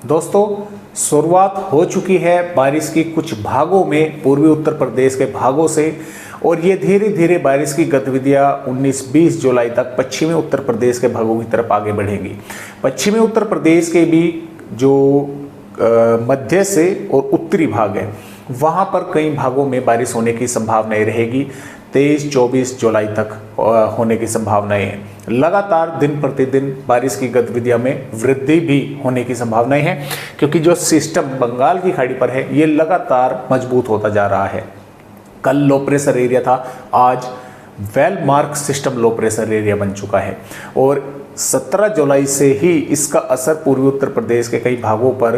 दोस्तों, शुरुआत हो चुकी है बारिश की कुछ भागों में पूर्वी उत्तर प्रदेश के भागों से, और ये धीरे धीरे बारिश की गतिविधियां 19-20 जुलाई तक पश्चिमी उत्तर प्रदेश के भागों की तरफ आगे बढ़ेंगी। पश्चिमी उत्तर प्रदेश के भी जो मध्य से और उत्तरी भाग है वहाँ पर कई भागों में बारिश होने की संभावनाएं रहेगी। 23-24 जुलाई तक होने की संभावनाएं हैं। लगातार दिन प्रतिदिन बारिश की गतिविधियों में वृद्धि भी होने की संभावनाएं हैं, क्योंकि जो सिस्टम बंगाल की खाड़ी पर है ये लगातार मजबूत होता जा रहा है। कल लो प्रेशर एरिया था, आज well mark system low pressure area बन चुका है, और 17 जुलाई से ही इसका असर पूर्वी उत्तर प्रदेश के कई भागों पर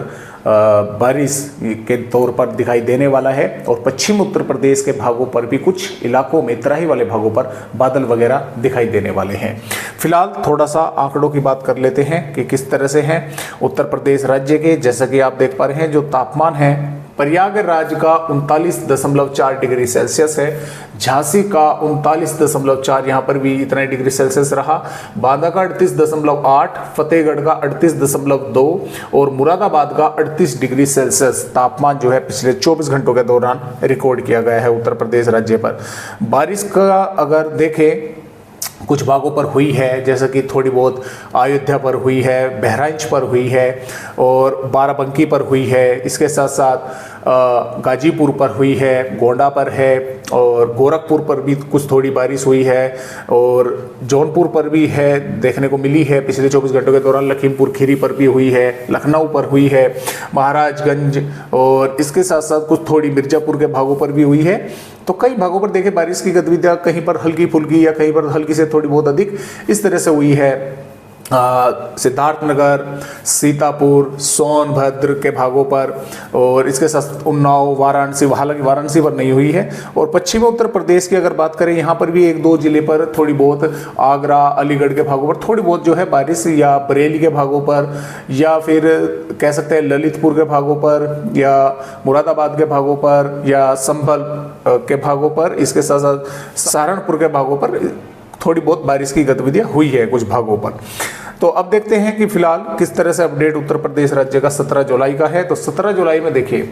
बारिश के तौर पर दिखाई देने वाला है, और पश्चिम उत्तर प्रदेश के भागों पर भी कुछ इलाकों में, तराई वाले भागों पर बादल वगैरह दिखाई देने वाले हैं। फिलहाल थोड़ा सा आंकड़ों की बात कर लेते हैं कि किस तरह से हैं उत्तर प्रदेश राज्य के। जैसा कि आप देख पा रहे हैं, जो तापमान है प्रयागराज का 39.4 डिग्री सेल्सियस है, झांसी का 39.4, यहाँ पर भी इतना डिग्री सेल्सियस रहा, बांदा का 38.8, फतेहगढ़ का 38.2 और मुरादाबाद का 38 डिग्री सेल्सियस तापमान जो है पिछले 24 घंटों के दौरान रिकॉर्ड किया गया है उत्तर प्रदेश राज्य पर। बारिश का अगर देखें, कुछ भागों पर हुई है, जैसे कि थोड़ी बहुत अयोध्या पर हुई है, बहराइच पर हुई है और बाराबंकी पर हुई है। इसके साथ साथ गाजीपुर पर हुई है, गोंडा पर है, और गोरखपुर पर भी कुछ थोड़ी बारिश हुई है, और जौनपुर पर भी है, देखने को मिली है पिछले 24 घंटों के दौरान। लखीमपुर खीरी पर भी हुई है, लखनऊ पर हुई है, महाराजगंज, और इसके साथ साथ कुछ थोड़ी मिर्जापुर के भागों पर भी हुई है। तो कई भागों पर देखें बारिश की गतिविधियां कहीं पर हल्की फुल्की या कहीं पर हल्की से थोड़ी बहुत अधिक इस तरह से हुई है। सिद्धार्थनगर, सीतापुर, सोनभद्र के भागों पर, और इसके साथ उन्नाव, वाराणसी, हालांकि वाराणसी पर नहीं हुई है। और पश्चिमी उत्तर प्रदेश की अगर बात करें, यहाँ पर भी 1-2 जिले पर थोड़ी बहुत, आगरा, अलीगढ़ के भागों पर थोड़ी बहुत जो है बारिश, या बरेली के भागों पर, या फिर कह सकते हैं ललितपुर के भागों पर, या मुरादाबाद के भागों पर, या संभल के भागों पर, इसके साथ साथ सहारनपुर के भागों पर थोड़ी बहुत बारिश की गतिविधियां हुई है कुछ भागों पर। तो अब देखते हैं कि फिलहाल किस तरह से अपडेट उत्तर प्रदेश राज्य का 17 जुलाई का है। तो 17 जुलाई में देखिए,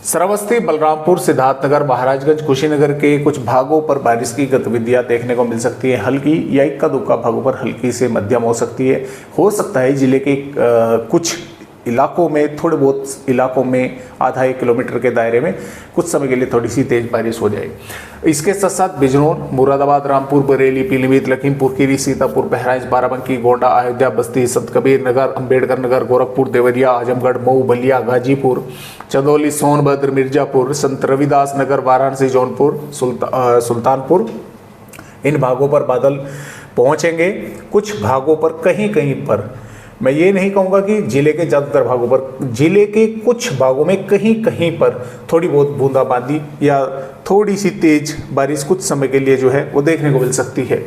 श्रावस्ती, बलरामपुर, सिद्धार्थनगर, महाराजगंज, कुशीनगर के कुछ भागों पर बारिश की गतिविधियां देखने को मिल सकती है। हल्की या इक्का दुक्का भागों पर हल्की से मध्यम हो सकती है। हो सकता है जिले के कुछ इलाकों में, थोड़े बहुत इलाकों में आधा 1 किलोमीटर के दायरे में कुछ समय के लिए थोड़ी सी तेज बारिश हो जाए। इसके साथ साथ बिजनौर, मुरादाबाद, रामपुर, बरेली, पीलीभीत, लखीमपुर खीरी, सीतापुर, बहराइच, बाराबंकी, गोंडा, अयोध्या, बस्ती, संत कबीर नगर, अम्बेडकर नगर, गोरखपुर, देवरिया, आजमगढ़, मऊ, बलिया, गाजीपुर, चंदौली, सोनभद्र, मिर्जापुर, संत रविदास नगर, वाराणसी, जौनपुर, सुल्तानपुर, इन भागों पर बादल पहुंचेंगे। कुछ भागों पर कहीं कहीं पर, मैं ये नहीं कहूँगा कि जिले के ज़्यादातर भागों पर, जिले के कुछ भागों में कहीं कहीं पर थोड़ी बहुत बूंदाबांदी या थोड़ी सी तेज बारिश कुछ समय के लिए जो है वो देखने को मिल सकती है।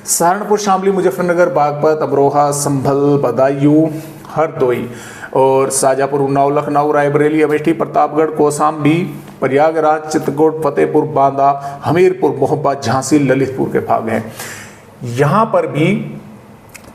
सहारनपुर, शामली, मुजफ्फरनगर, बागपत, अमरोहा, संभल, बदायूं, हरदोई और शाजापुर, उन्नाव, लखनऊ, रायबरेली, अमेठी, प्रतापगढ़, कौशाम्बी, प्रयागराज, चित्रकूट, फतेहपुर, बांदा, हमीरपुर, मोहब्बा, झांसी, ललितपुर के भाग हैं। यहाँ पर भी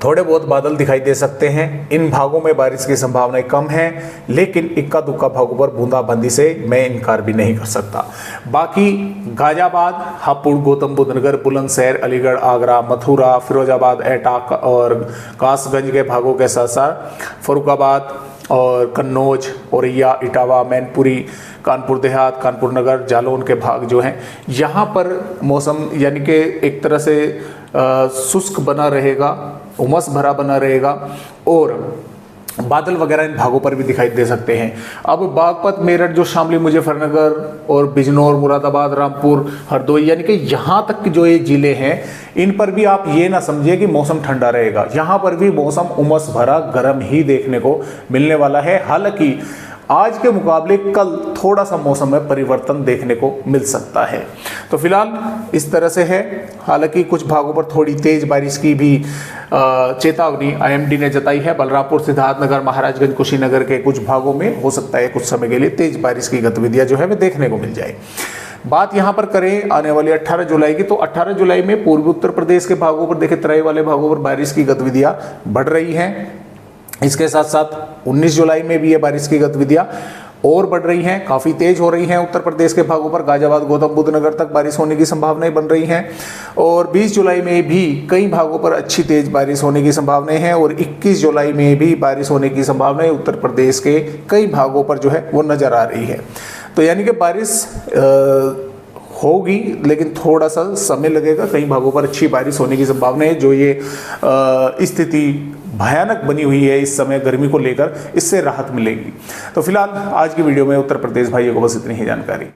थोड़े बहुत बादल दिखाई दे सकते हैं। इन भागों में बारिश की संभावनाएं कम है, लेकिन इक्का दुक्का भागों पर बूंदाबांदी से मैं इनकार भी नहीं कर सकता। बाकी गाजियाबाद, हापुड़, गौतम बुद्ध नगर, बुलंदशहर, अलीगढ़, आगरा, मथुरा, फिरोजाबाद, एटा और कासगंज के भागों के साथ साथ फर्रुखाबाद और कन्नौज, औरैया, इटावा, मैनपुरी, कानपुर देहात, कानपुर नगर, जालौन के भाग जो हैं, यहाँ पर मौसम यानी कि एक तरह से शुष्क बना रहेगा, उमस भरा बना रहेगा, और बादल वगैरह इन भागों पर भी दिखाई दे सकते हैं। अब बागपत, मेरठ, जो शामली, मुजफ्फरनगर और बिजनौर, मुरादाबाद, रामपुर, हरदोई, यानी कि यहाँ तक जो ये जिले हैं, इन पर भी आप ये ना समझिए कि मौसम ठंडा रहेगा। यहाँ पर भी मौसम उमस भरा गर्म ही देखने को मिलने वाला है। हालांकि आज के मुकाबले कल थोड़ा सा मौसम में परिवर्तन देखने को मिल सकता है। तो फिलहाल इस तरह से है। हालांकि कुछ भागों पर थोड़ी तेज बारिश की भी चेतावनी आईएमडी ने जताई है। बलरामपुर, सिद्धार्थनगर, महाराजगंज, कुशीनगर के कुछ भागों में हो सकता है कुछ समय के लिए तेज बारिश की गतिविधियां जो है वे देखने को मिल जाए। बात यहाँ पर करें आने वाली 18 जुलाई की, तो 18 जुलाई में पूर्वी उत्तर प्रदेश के भागों पर देखें, तराई वाले भागों पर बारिश की गतिविधियां बढ़ रही हैं। इसके साथ साथ 19 जुलाई में भी ये बारिश की गतिविधियां और बढ़ रही हैं, काफ़ी तेज हो रही हैं। उत्तर प्रदेश के भागों पर गाजियाबाद, गौतम बुद्ध नगर तक बारिश होने की संभावनाएं बन रही हैं और 20 जुलाई में भी कई भागों पर अच्छी तेज बारिश होने की संभावनाएं हैं और 21 जुलाई में भी बारिश होने की संभावनाएं उत्तर प्रदेश के कई भागों पर जो है वो नज़र आ रही है। तो यानी कि बारिश होगी, लेकिन थोड़ा सा समय लगेगा। कई भागों पर अच्छी बारिश होने की संभावना है। जो ये स्थिति भयानक बनी हुई है इस समय गर्मी को लेकर, इससे राहत मिलेगी। तो फिलहाल आज की वीडियो में उत्तर प्रदेश भाइयों को बस इतनी ही जानकारी।